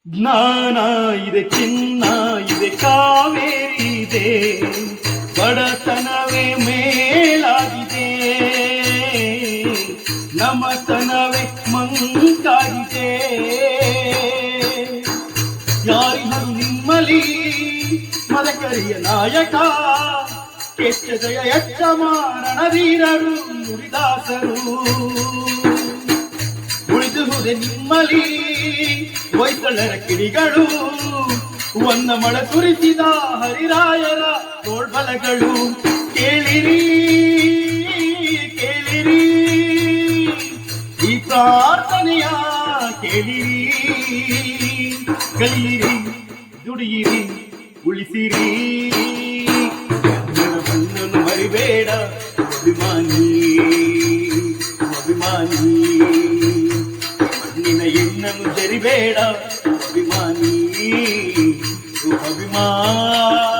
ಜ್ಞಾನ ಇದೆ, ಚಿನ್ನ ಇದೆ, ಕಾವೇರಿ ಇದೆ, ಬಡತನವೇ ಮೇಲಾಗಿದೆ, ನಮತನವೇ ಮಂಕಾಗಿದೆ. ಯಾರಿಗೂ ನಿಮ್ಮಲಿ ಮದಕರಿಯ ನಾಯಕ, ಕೆಚ್ಚ ಜಯ ಎಚ್ಚ ಮಾರಣವೀರರು ನುಡಿದಾಸರು. ಉಳಿದುವುದೇ ನಿಮ್ಮಲಿ ಹೊಯ್ಸಳರ ಕಿಡಿಗಳು, ಒಂದ ಮಳ ಸುರಿಸಿದ ಹರಿರಾಯರ ತೋಳ್ಬಲಗಳು. ಕೇಳಿರಿ ಕೇಳಿರಿ ಈ ಪ್ರಾರ್ಥನೆಯ ಕೇಳಿರಿ, ಕಲಿಯಿರಿ, ದುಡಿಯಿರಿ, ಉಳಿಸಿರಿ. ಬಣ್ಣವನ್ನು ಮರಿಬೇಡ ಅಭಿಮಾನಿ, ಅಭಿಮಾನಿ. ಮಣ್ಣಿನ ಹೆಣ್ಣನ್ನು ಜರಿಬೇಡ ಅಭಿಮಾನಿ, ಅಭಿಮಾನಿ.